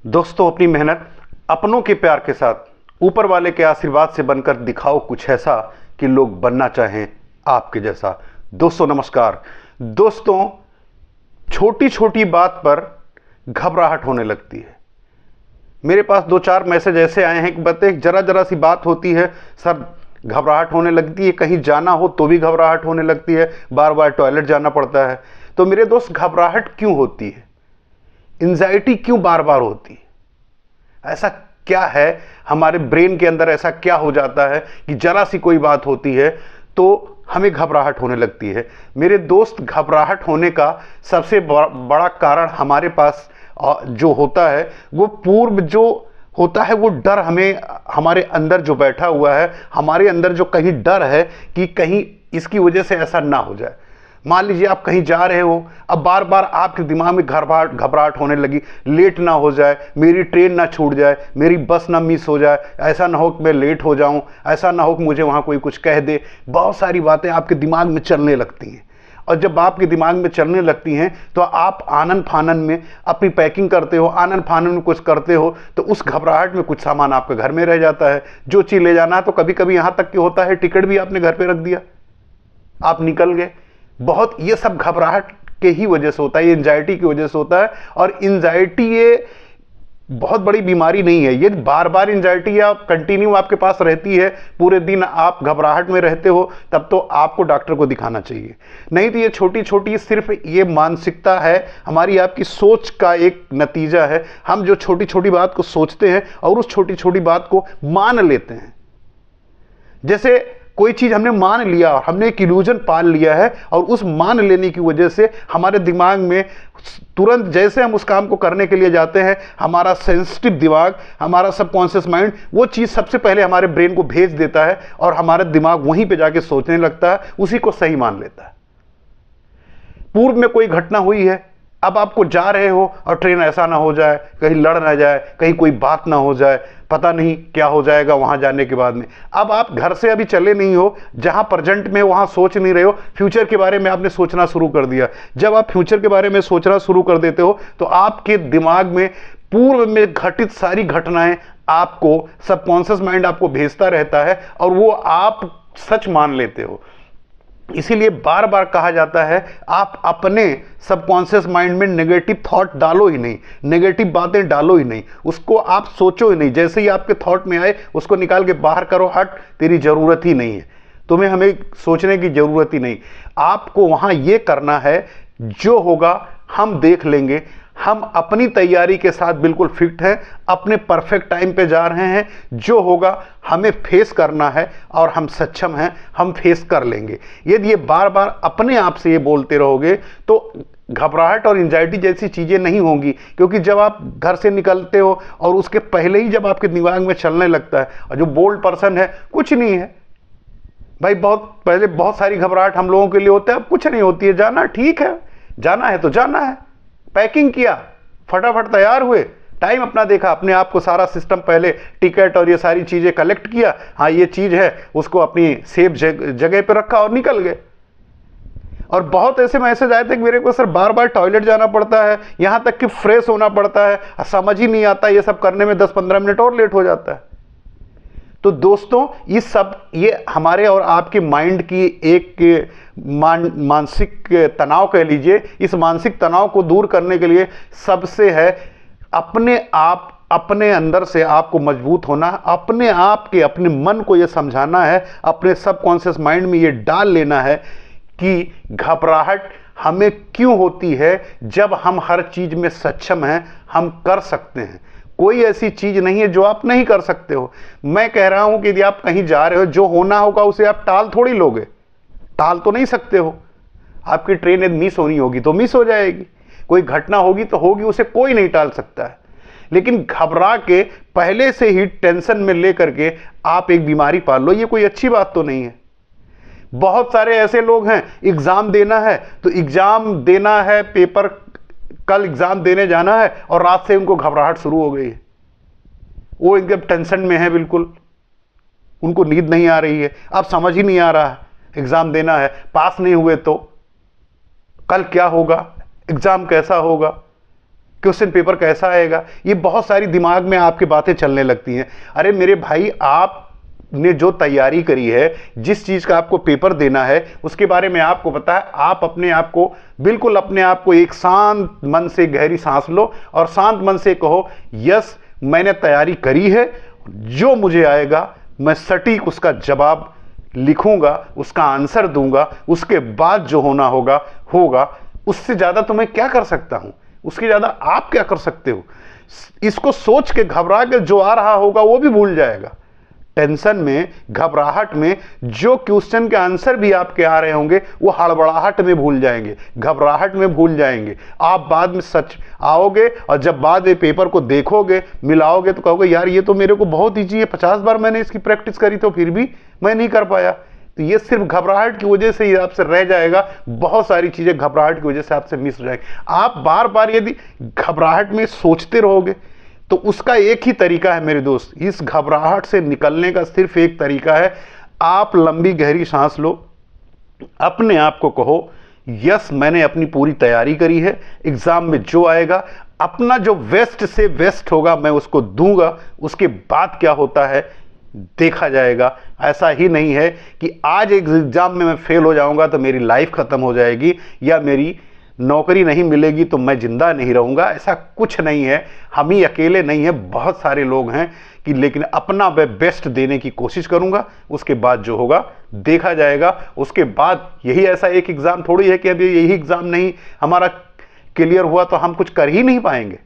दोस्तों, अपनी मेहनत अपनों के प्यार के साथ ऊपर वाले के आशीर्वाद से बनकर दिखाओ कुछ ऐसा कि लोग बनना चाहें आपके जैसा। दोस्तों नमस्कार। दोस्तों, छोटी छोटी बात पर घबराहट होने लगती है। मेरे पास 2-4 मैसेज ऐसे आए हैं कि बताइए, जरा जरा सी बात होती है सर घबराहट होने लगती है, कहीं जाना हो तो भी घबराहट होने लगती है, बार बार टॉयलेट जाना पड़ता है। तो मेरे दोस्त, घबराहट क्यों होती है? एंजाइटी क्यों बार बार होती है? ऐसा क्या है हमारे ब्रेन के अंदर? ऐसा क्या हो जाता है कि जरा सी कोई बात होती है तो हमें घबराहट होने लगती है? मेरे दोस्त, घबराहट होने का सबसे बड़ा कारण हमारे पास जो होता है, वो पूर्व जो होता है, वो डर हमें, हमारे अंदर जो बैठा हुआ है, हमारे अंदर जो कहीं डर है कि कहीं इसकी वजह से ऐसा ना हो जाए। मान लीजिए आप कहीं जा रहे हो, अब बार बार आपके दिमाग में घबराहट होने लगी, लेट ना हो जाए, मेरी ट्रेन ना छूट जाए, मेरी बस ना मिस हो जाए, ऐसा ना हो कि मैं लेट हो जाऊं, ऐसा ना हो कि मुझे वहां कोई कुछ कह दे। बहुत सारी बातें आपके दिमाग में चलने लगती हैं, और जब आपके दिमाग में चलने लगती हैं तो आप आनन फानन में अपनी पैकिंग करते हो, आनन फानन में कुछ करते हो, तो उस घबराहट में कुछ सामान आपके घर में रह जाता है। जो चीज़ ले जाना है, तो कभी कभी यहाँ तक कि होता है टिकट भी आपने घर पे रख दिया, आप निकल गए। बहुत ये सब घबराहट के ही वजह से होता है, ये एंजाइटी की वजह से होता है। और एंजाइटी ये बहुत बड़ी बीमारी नहीं है। ये बार बार एंजाइटी या कंटिन्यू आपके पास रहती है, पूरे दिन आप घबराहट में रहते हो, तब तो आपको डॉक्टर को दिखाना चाहिए। नहीं तो ये छोटी छोटी सिर्फ ये मानसिकता है, हमारी आपकी सोच का एक नतीजा है। हम जो छोटी छोटी बात को सोचते हैं और उस छोटी छोटी बात को मान लेते हैं। जैसे कोई चीज हमने मान लिया, हमने एक इल्यूजन पाल लिया है, और उस मान लेने की वजह से हमारे दिमाग में तुरंत जैसे हम उस काम को करने के लिए जाते हैं, हमारा सेंसिटिव दिमाग, हमारा सबकॉन्शियस माइंड वो चीज सबसे पहले हमारे ब्रेन को भेज देता है, और हमारा दिमाग वहीं पे जाके सोचने लगता है, उसी को सही मान लेता है। पूर्व में कोई घटना हुई है, अब आपको जा रहे हो और ट्रेन ऐसा ना हो जाए, कहीं लड़ ना जाए, कहीं कोई बात ना हो जाए, पता नहीं क्या हो जाएगा वहां जाने के बाद में। अब आप घर से अभी चले नहीं हो, जहां प्रेजेंट में वहां सोच नहीं रहे हो, फ्यूचर के बारे में आपने सोचना शुरू कर दिया। जब आप फ्यूचर के बारे में सोचना शुरू कर देते हो तो आपके दिमाग में पूर्व में घटित सारी घटनाएं आपको सबकॉन्शियस माइंड आपको भेजता रहता है, और वो आप सच मान लेते हो। इसीलिए बार बार कहा जाता है, आप अपने सबकॉन्शियस माइंड में नेगेटिव थॉट डालो ही नहीं, नेगेटिव बातें डालो ही नहीं, उसको आप सोचो ही नहीं। जैसे ही आपके थॉट में आए उसको निकाल के बाहर करो, हट, तेरी जरूरत ही नहीं है, तुम्हें हमें सोचने की जरूरत ही नहीं। आपको वहां यह करना है, जो होगा हम देख लेंगे। हम अपनी तैयारी के साथ बिल्कुल फिट हैं, अपने परफेक्ट टाइम पे जा रहे हैं। जो होगा हमें फेस करना है, और हम सक्षम हैं, हम फेस कर लेंगे। यदि ये बार बार अपने आप से ये बोलते रहोगे तो घबराहट और एंजाइटी जैसी चीजें नहीं होंगी। क्योंकि जब आप घर से निकलते हो और उसके पहले ही जब आपके दिमाग में चलने लगता है, और जो बोल्ड पर्सन है, कुछ नहीं है भाई, बहुत पहले बहुत सारी घबराहट हम लोगों के लिए होता है, अब कुछ नहीं होती है। जाना ठीक है, जाना है तो जाना है, पैकिंग किया, फटाफट तैयार हुए, टाइम अपना देखा, अपने आप को सारा सिस्टम, पहले टिकट और ये सारी चीजें कलेक्ट किया, हाँ ये चीज है, उसको अपनी सेफ जगह पे रखा और निकल गए। और बहुत ऐसे मैसेज आए थे कि मेरे को सर बार बार टॉयलेट जाना पड़ता है, यहां तक कि फ्रेश होना पड़ता है, समझ ही नहीं आता, ये सब करने में 10-15 मिनट और लेट हो जाता है। तो दोस्तों, ये हमारे और आपके माइंड की एक मानसिक तनाव कह लीजिए। इस मानसिक तनाव को दूर करने के लिए सबसे है अपने अंदर से आपको मजबूत होना, अपने आप के अपने मन को यह समझाना है, अपने सबकॉन्शियस माइंड में यह डाल लेना है कि घबराहट हमें क्यों होती है, जब हम हर चीज में सक्षम हैं, हम कर सकते हैं। कोई ऐसी चीज नहीं है जो आप नहीं कर सकते हो। मैं कह रहा हूं कि यदि आप कहीं जा रहे हो, जो होना होगा उसे आप टाल थोड़ी लोगे, टाल तो नहीं सकते हो। आपकी ट्रेन यदि मिस होनी होगी तो मिस हो जाएगी, कोई घटना होगी तो होगी, उसे कोई नहीं टाल सकता है। लेकिन घबरा के पहले से ही टेंशन में लेकर के आप एक बीमारी पाल लो, ये कोई अच्छी बात तो नहीं है। बहुत सारे ऐसे लोग हैं, एग्जाम देना है तो एग्जाम देना है, पेपर कल एग्जाम देने जाना है, और रात से उनको घबराहट शुरू हो गई है, वो एकदम टेंशन में है, बिल्कुल उनको नींद नहीं आ रही है। अब समझ ही नहीं आ रहा है, एग्जाम देना है, पास नहीं हुए तो कल क्या होगा, एग्जाम कैसा होगा, क्वेश्चन पेपर कैसा आएगा, ये बहुत सारी दिमाग में आपकी बातें चलने लगती हैं। अरे मेरे भाई, आपने जो तैयारी करी है, जिस चीज़ का आपको पेपर देना है, उसके बारे में आपको पता है। आप अपने आप को बिल्कुल, अपने आप को एक शांत मन से गहरी सांस लो और शांत मन से कहो, यस मैंने तैयारी करी है, जो मुझे आएगा मैं सटीक उसका जवाब लिखूंगा, उसका आंसर दूंगा, उसके बाद जो होना होगा होगा। उससे ज़्यादा तो मैं क्या कर सकता हूं, उसके ज़्यादा आप क्या कर सकते हो। इसको सोच के घबरा के जो आ रहा होगा वो भी भूल जाएगा। टेंशन में, घबराहट में जो क्वेश्चन के आंसर भी आपके आ रहे होंगे वो हड़बड़ाहट में भूल जाएंगे, घबराहट में भूल जाएंगे। आप बाद में सच आओगे और जब बाद में पेपर को देखोगे, मिलाओगे, तो कहोगे यार ये तो मेरे को बहुत ईजी है, 50 बार मैंने इसकी प्रैक्टिस करी तो फिर भी मैं नहीं कर पाया। तो ये सिर्फ घबराहट की वजह से ही आपसे रह जाएगा। बहुत सारी चीजें घबराहट की वजह से आपसे मिस हो जाएगी। आप बार बार यदि घबराहट में सोचते रहोगे तो उसका एक ही तरीका है मेरे दोस्त, इस घबराहट से निकलने का सिर्फ एक तरीका है। आप लंबी गहरी सांस लो, अपने आप को कहो यस मैंने अपनी पूरी तैयारी करी है, एग्जाम में जो आएगा अपना जो वेस्ट से वेस्ट होगा मैं उसको दूंगा, उसके बाद क्या होता है देखा जाएगा। ऐसा ही नहीं है कि आज एक एग्जाम में मैं फेल हो जाऊंगा तो मेरी लाइफ खत्म हो जाएगी या मेरी नौकरी नहीं मिलेगी तो मैं जिंदा नहीं रहूंगा। ऐसा कुछ नहीं है। हम ही अकेले नहीं है, बहुत सारे लोग हैं कि लेकिन अपना मैं बेस्ट देने की कोशिश करूंगा, उसके बाद जो होगा देखा जाएगा। उसके बाद यही ऐसा एक एग्जाम थोड़ी है कि अभी यही एग्जाम नहीं हमारा क्लियर हुआ तो हम कुछ कर ही नहीं पाएंगे।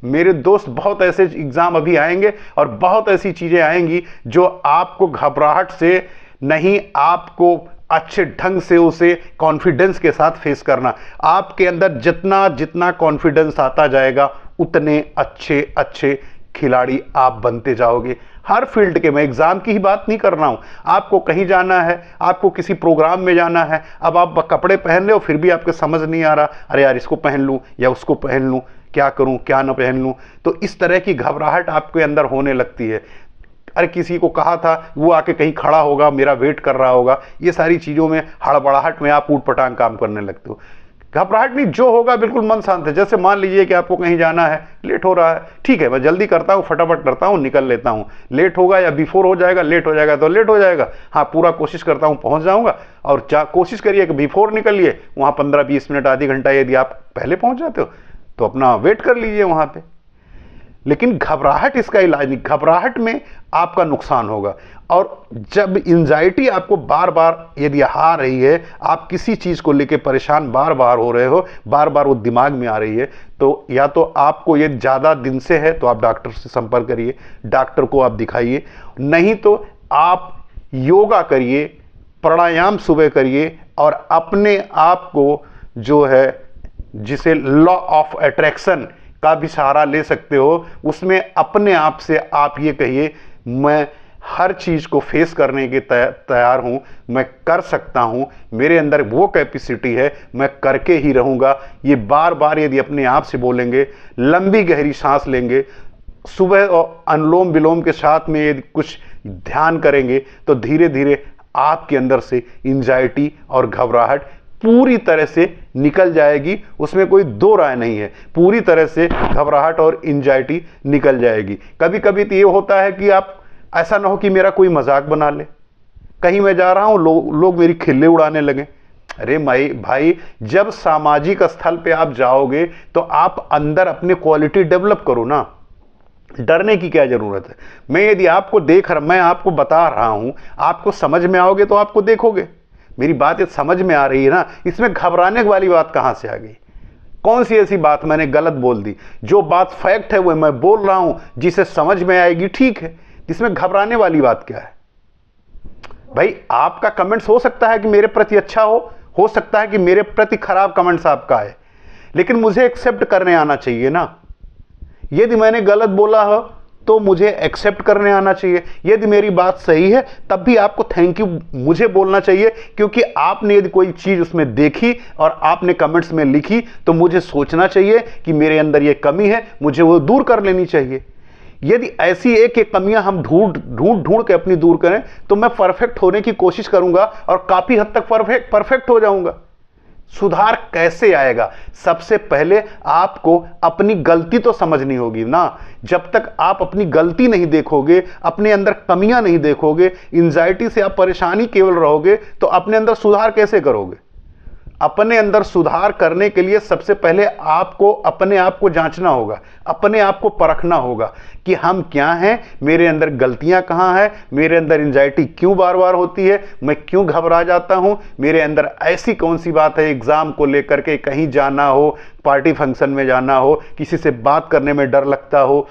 मेरे दोस्त, बहुत ऐसे एग्जाम अभी आएंगे और बहुत ऐसी चीजें आएंगी जो आपको घबराहट से नहीं, आपको अच्छे ढंग से उसे कॉन्फिडेंस के साथ फेस करना। आपके अंदर जितना जितना कॉन्फिडेंस आता जाएगा उतने अच्छे अच्छे खिलाड़ी आप बनते जाओगे हर फील्ड के। मैं एग्जाम की ही बात नहीं कर रहा हूं। आपको कहीं जाना है, आपको किसी प्रोग्राम में जाना है, अब आप कपड़े पहन रहे हो फिर भी आपको समझ नहीं आ रहा, अरे यार इसको पहन लूं या उसको पहन लूं, क्या करूं क्या ना पहन लूं। तो इस तरह की घबराहट आपके अंदर होने लगती है। अरे किसी को कहा था वो आके कहीं खड़ा होगा, मेरा वेट कर रहा होगा, ये सारी चीज़ों में हड़बड़ाहट में आप ऊट पटांग काम करने लगते हो। घबराहट नहीं, जो होगा बिल्कुल मन शांत है। जैसे मान लीजिए कि आपको कहीं जाना है, लेट हो रहा है, ठीक है मैं जल्दी करता हूँ, फटाफट करता हूँ, निकल लेता हूँ। लेट होगा या बिफोर हो जाएगा, लेट हो जाएगा तो लेट हो जाएगा। हाँ पूरा कोशिश करता हूँ पहुँच जाऊँगा। और कोशिश करिए कि बिफोर निकलिए, वहाँ 15-20 मिनट आधी घंटा यदि आप पहले पहुँच जाते हो तो अपना वेट कर लीजिए वहाँ पे। लेकिन घबराहट इसका इलाज नहीं, घबराहट में आपका नुकसान होगा। और जब एंजाइटी आपको बार बार यदि आ रही है, आप किसी चीज़ को लेकर परेशान बार बार हो रहे हो, बार बार वो दिमाग में आ रही है, तो या तो आपको ये ज़्यादा दिन से है तो आप डॉक्टर से संपर्क करिए, डॉक्टर को आप दिखाइए। नहीं तो आप योगा करिए, प्राणायाम सुबह करिए और अपने आप को जो है, जिसे लॉ ऑफ अट्रैक्शन का भी सहारा ले सकते हो, उसमें अपने आप से आप ये कहिए मैं हर चीज़ को फेस करने के तैयार हूँ, मैं कर सकता हूँ, मेरे अंदर वो कैपेसिटी है, मैं करके ही रहूँगा। ये बार बार यदि अपने आप से बोलेंगे, लंबी गहरी सांस लेंगे, सुबह और अनुलोम विलोम के साथ में यदि कुछ ध्यान करेंगे तो धीरे धीरे आपके अंदर से एंजाइटी और घबराहट पूरी तरह से निकल जाएगी। उसमें कोई दो राय नहीं है, पूरी तरह से घबराहट और एंजाइटी निकल जाएगी। कभी कभी तो ये होता है कि आप ऐसा ना हो कि मेरा कोई मजाक बना ले, कहीं मैं जा रहा हूं लोग मेरी खिल्ली उड़ाने लगे। अरे भाई जब सामाजिक स्थल पे आप जाओगे तो आप अंदर अपने क्वालिटी डेवलप करो ना, डरने की क्या जरूरत है। मैं यदि आपको मैं आपको बता रहा हूं, आपको समझ में आओगे तो आपको देखोगे। मेरी बात ये समझ में आ रही है ना, इसमें घबराने वाली बात कहां से आ गई। कौन सी ऐसी बात मैंने गलत बोल दी? जो बात फैक्ट है वो मैं बोल रहा हूं, जिसे समझ में आएगी ठीक है, इसमें घबराने वाली बात क्या है। भाई आपका कमेंट्स हो सकता है कि मेरे प्रति अच्छा हो सकता है कि मेरे प्रति खराब कमेंट्स आपका है, लेकिन मुझे एक्सेप्ट करने आना चाहिए ना। यदि मैंने गलत बोला हो तो मुझे एक्सेप्ट करने आना चाहिए। यदि मेरी बात सही है तब भी आपको थैंक यू मुझे बोलना चाहिए, क्योंकि आपने यदि कोई चीज़ उसमें देखी और आपने कमेंट्स में लिखी तो मुझे सोचना चाहिए कि मेरे अंदर ये कमी है, मुझे वो दूर कर लेनी चाहिए। यदि ऐसी एक एक कमियां हम ढूंढ के अपनी दूर करें तो मैं परफेक्ट होने की कोशिश करूंगा और काफ़ी हद तक परफेक्ट हो जाऊंगा। सुधार कैसे आएगा? सबसे पहले आपको अपनी गलती तो समझनी होगी ना। जब तक आप अपनी गलती नहीं देखोगे, अपने अंदर कमियां नहीं देखोगे, एंजाइटी से आप परेशानी केवल रहोगे, तो अपने अंदर सुधार कैसे करोगे? अपने अंदर सुधार करने के लिए सबसे पहले आपको अपने आप को जांचना होगा, अपने आप को परखना होगा कि हम क्या हैं, मेरे अंदर गलतियां कहां हैं, मेरे अंदर एंजाइटी क्यों बार बार होती है, मैं क्यों घबरा जाता हूं, मेरे अंदर ऐसी कौन सी बात है, एग्जाम को लेकर के, कहीं जाना हो, पार्टी फंक्शन में जाना हो, किसी से बात करने में डर लगता हो,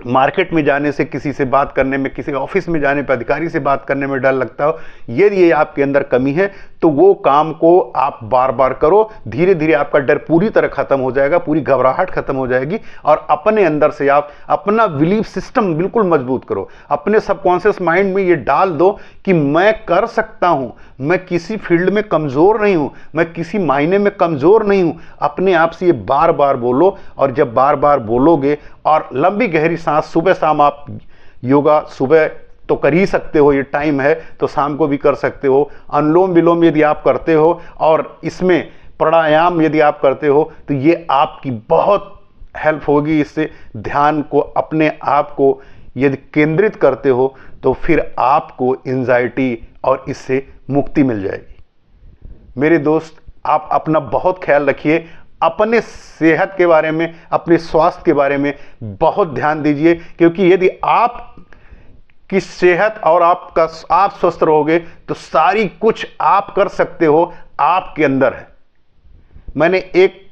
मार्केट में जाने से, किसी से बात करने में, किसी ऑफिस में जाने पर अधिकारी से बात करने में डर लगता हो। यदि ये आपके अंदर कमी है तो वो काम को आप बार बार करो, धीरे धीरे आपका डर पूरी तरह खत्म हो जाएगा, पूरी घबराहट खत्म हो जाएगी और अपने अंदर से आप अपना बिलीफ सिस्टम बिल्कुल मजबूत करो। अपने सबकॉन्शियस माइंड में ये डाल दो कि मैं कर सकता हूं, मैं किसी फील्ड में कमजोर नहीं हूं, मैं किसी मायने में कमजोर नहीं हूं। अपने आप से ये बार बार बोलो और जब बार बार बोलोगे और लंबी गहरी सांस, सुबह शाम आप योगा सुबह तो कर ही सकते हो, ये टाइम है तो शाम को भी कर सकते हो। अनुलोम विलोम यदि आप करते हो और इसमें प्राणायाम यदि आप करते हो तो ये आपकी बहुत हेल्प होगी। इससे ध्यान को, अपने आप को यदि केंद्रित करते हो तो फिर आपको एंजाइटी और इससे मुक्ति मिल जाएगी। मेरे दोस्त, आप अपना बहुत ख्याल रखिए, अपने सेहत के बारे में, अपने स्वास्थ्य के बारे में बहुत ध्यान दीजिए, क्योंकि यदि आप की सेहत और आप स्वस्थ रहोगे तो सारी कुछ आप कर सकते हो, आपके अंदर है। मैंने एक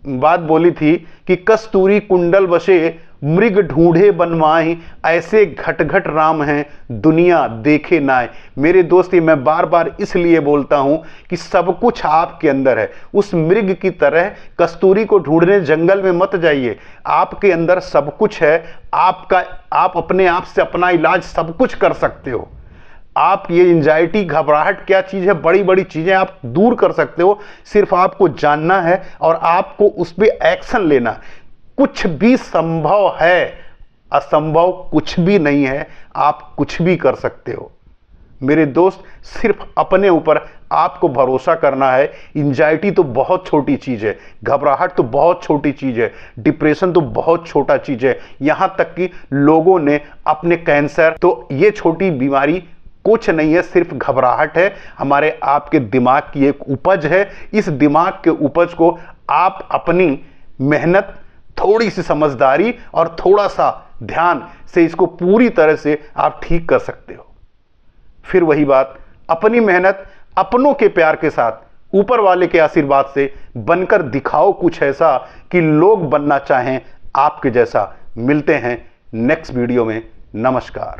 बात बोली थी कि कस्तूरी कुंडल बसे मृग ढूंढे बनवाई, ऐसे घट घट राम हैं दुनिया देखे नाय। मेरे दोस्त, मैं बार बार इसलिए बोलता हूं कि सब कुछ आपके अंदर है। उस मृग की तरह कस्तूरी को ढूंढने जंगल में मत जाइए, आपके अंदर सब कुछ है। आप अपने आप से अपना इलाज सब कुछ कर सकते हो। आप ये एंजाइटी, घबराहट क्या चीज़ है, बड़ी बड़ी चीज़ें आप दूर कर सकते हो। सिर्फ आपको जानना है और आपको उस पर एक्शन लेना है। कुछ भी संभव है, असंभव कुछ भी नहीं है, आप कुछ भी कर सकते हो। मेरे दोस्त, सिर्फ अपने ऊपर आपको भरोसा करना है। एंजाइटी तो बहुत छोटी चीज़ है, घबराहट तो बहुत छोटी चीज़ है, डिप्रेशन तो बहुत छोटा चीज़ है। यहाँ तक कि लोगों ने अपने कैंसर, तो ये छोटी बीमारी कुछ नहीं है, सिर्फ घबराहट है, हमारे आपके दिमाग की एक उपज है। इस दिमाग के उपज को आप अपनी मेहनत, थोड़ी सी समझदारी और थोड़ा सा ध्यान से इसको पूरी तरह से आप ठीक कर सकते हो। फिर वही बात, अपनी मेहनत अपनों के प्यार के साथ, ऊपर वाले के आशीर्वाद से बनकर दिखाओ कुछ ऐसा कि लोग बनना चाहें आपके जैसा। मिलते हैं नेक्स्ट वीडियो में। नमस्कार।